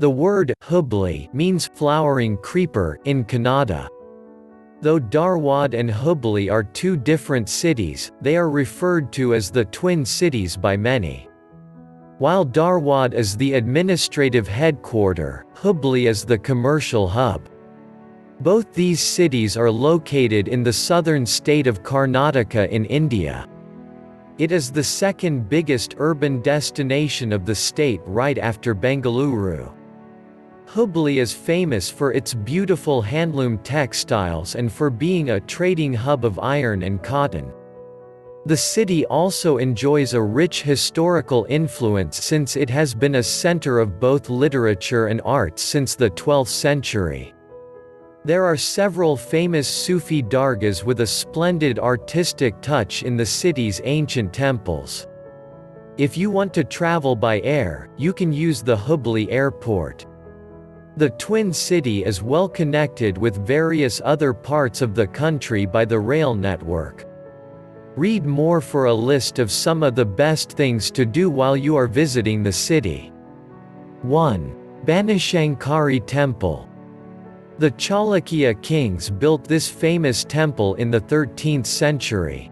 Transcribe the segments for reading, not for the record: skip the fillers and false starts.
The word Hubli means flowering creeper in Kannada. Though Dharwad and Hubli are two different cities, they are referred to as the twin cities by many. While Dharwad is the administrative headquarter, Hubli is the commercial hub. Both these cities are located in the southern state of Karnataka in India. It is the second biggest urban destination of the state right after Bengaluru. Hubli is famous for its beautiful handloom textiles and for being a trading hub of iron and cotton. The city also enjoys a rich historical influence since it has been a center of both literature and arts since the 12th century. There are several famous Sufi dargahs with a splendid artistic touch in the city's ancient temples. If you want to travel by air, you can use the Hubli airport. The Twin City is well connected with various other parts of the country by the rail network. Read more for a list of some of the best things to do while you are visiting the city. 1. Banashankari Temple. The Chalukya kings built this famous temple in the 13th century.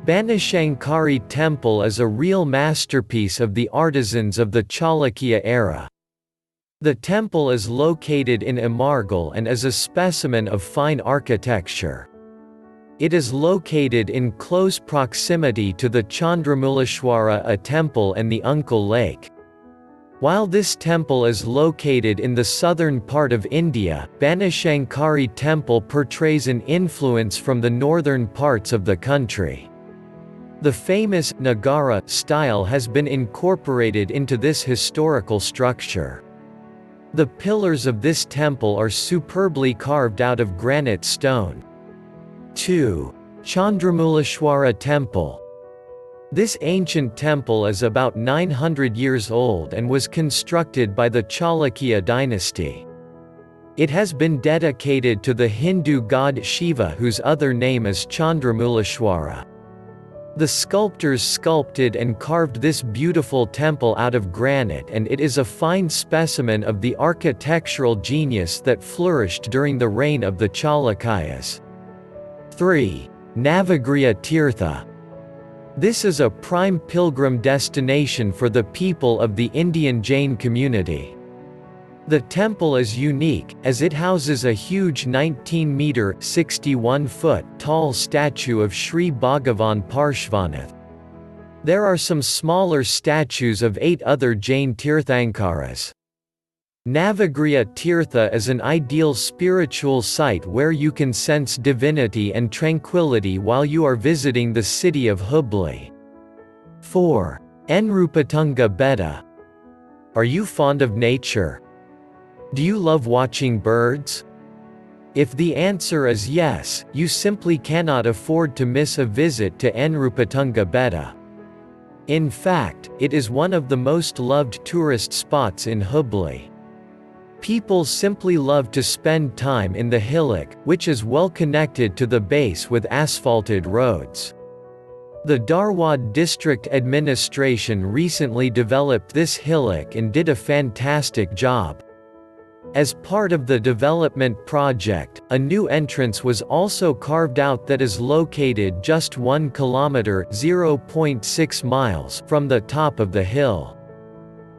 Banashankari Temple is a real masterpiece of the artisans of the Chalukya era. The temple is located in Imargal and is a specimen of fine architecture. It is located in close proximity to the Chandramuleshwara temple and the Unkal Lake. While this temple is located in the southern part of India, Banashankari Temple portrays an influence from the northern parts of the country. The famous Nagara style has been incorporated into this historical structure. The pillars of this temple are superbly carved out of granite stone. 2. Chandramuleshwara Temple. This ancient temple is about 900 years old and was constructed by the Chalukya dynasty. It has been dedicated to the Hindu god Shiva, whose other name is Chandramuleshwara. The sculptors sculpted and carved this beautiful temple out of granite, and it is a fine specimen of the architectural genius that flourished during the reign of the Chalukyas. 3. Navagriha Tirtha. This is a prime pilgrim destination for the people of the Indian Jain community. The temple is unique, as it houses a huge 19-meter (61-foot) tall statue of Sri Bhagavan Parshvanath. There are some smaller statues of 8 other Jain Tirthankaras. Navagriha Tirtha is an ideal spiritual site where you can sense divinity and tranquility while you are visiting the city of Hubli. 4. Enrupatunga Betta. Are you fond of nature? Do you love watching birds? If the answer is yes, you simply cannot afford to miss a visit to Enrupatunga Betta. In fact, it is one of the most loved tourist spots in Hubli. People simply love to spend time in the hillock, which is well connected to the base with asphalted roads. The Dharwad District Administration recently developed this hillock and did a fantastic job. As part of the development project, a new entrance was also carved out that is located just 1 kilometer (0.6 miles) from the top of the hill.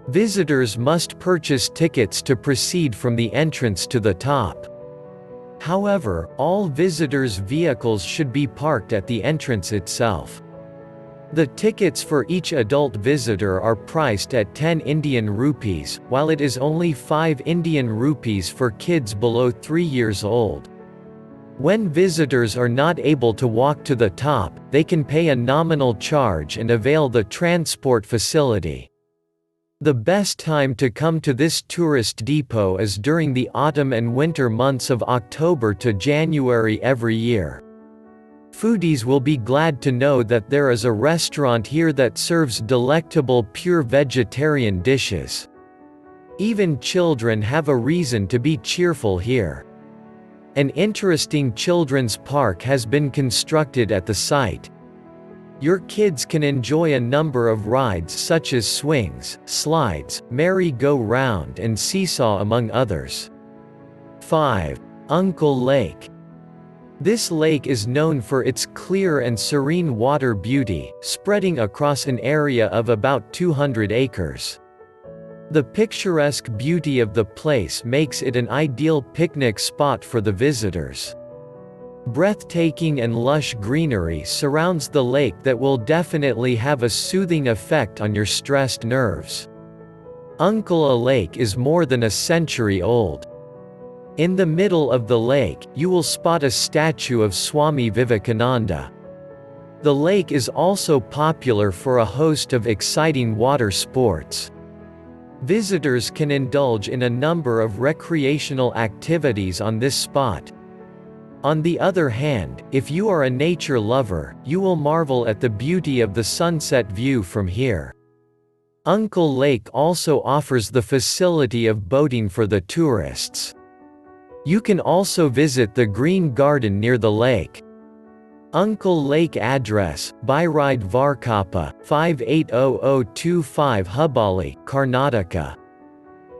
Visitors must purchase tickets to proceed from the entrance to the top. However, all visitors' vehicles should be parked at the entrance itself. The tickets for each adult visitor are priced at 10 Indian rupees, while it is only 5 Indian rupees for kids below 3 years old. When visitors are not able to walk to the top, they can pay a nominal charge and avail the transport facility. The best time to come to this tourist depot is during the autumn and winter months of October to January every year. Foodies will be glad to know that there is a restaurant here that serves delectable pure vegetarian dishes. Even children have a reason to be cheerful here. An interesting children's park has been constructed at the site. Your kids can enjoy a number of rides such as swings, slides, merry-go-round and seesaw among others. 5. Uncle Lake. This lake is known for its clear and serene water beauty, spreading across an area of about 200 acres. The picturesque beauty of the place makes it an ideal picnic spot for the visitors. Breathtaking and lush greenery surrounds the lake that will definitely have a soothing effect on your stressed nerves. Uncle Lake is more than a century old. In the middle of the lake, you will spot a statue of Swami Vivekananda. The lake is also popular for a host of exciting water sports. Visitors can indulge in a number of recreational activities on this spot. On the other hand, if you are a nature lover, you will marvel at the beauty of the sunset view from here. Uncle Lake also offers the facility of boating for the tourists. You can also visit the Green Garden near the lake. Uncle Lake address, Byride Varkappa, 580025 Hubballi, Karnataka.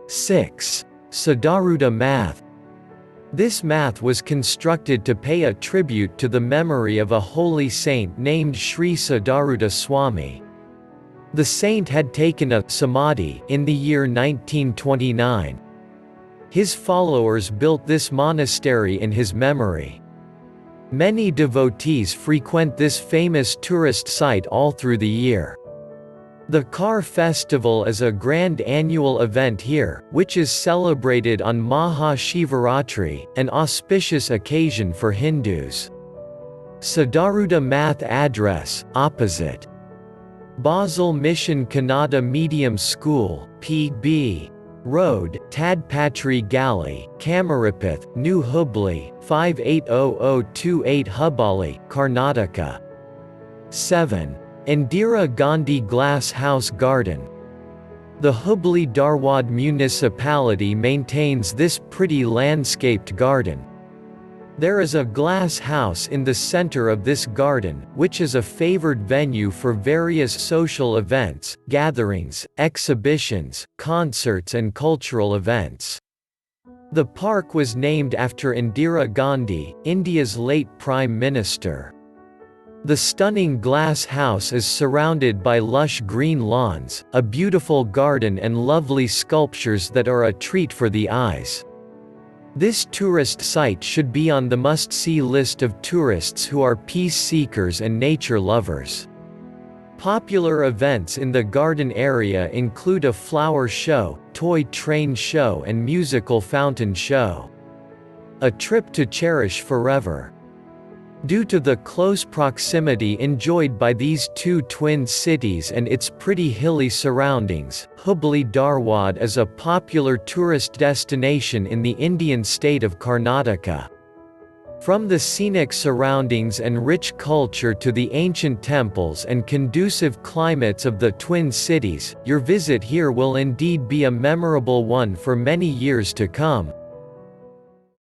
6. Siddharuda Math. This math was constructed to pay a tribute to the memory of a holy saint named Sri Siddharuda Swami. The saint had taken a samadhi in the year 1929. His followers built this monastery in his memory. Many devotees frequent this famous tourist site all through the year. The Car Festival is a grand annual event here, which is celebrated on Maha Shivaratri, an auspicious occasion for Hindus. Siddharuda Math address, opposite Basel Mission Kannada Medium School, P.B. Road, Tadpatri Gully, Kamarappath, New Hubli, 580028 Hubballi, Karnataka. 7. Indira Gandhi Glass House Garden. The Hubli Dharwad municipality maintains this pretty landscaped garden. There is a glass house in the center of this garden, which is a favored venue for various social events, gatherings, exhibitions, concerts and cultural events. The park was named after Indira Gandhi, India's late Prime Minister. The stunning glass house is surrounded by lush green lawns, a beautiful garden and lovely sculptures that are a treat for the eyes. This tourist site should be on the must-see list of tourists who are peace seekers and nature lovers. Popular events in the garden area include a flower show, toy train show and musical fountain show. A trip to cherish forever. Due to the close proximity enjoyed by these two twin cities and its pretty hilly surroundings, Hubli Dharwad is a popular tourist destination in the Indian state of Karnataka. From the scenic surroundings and rich culture to the ancient temples and conducive climates of the twin cities, your visit here will indeed be a memorable one for many years to come.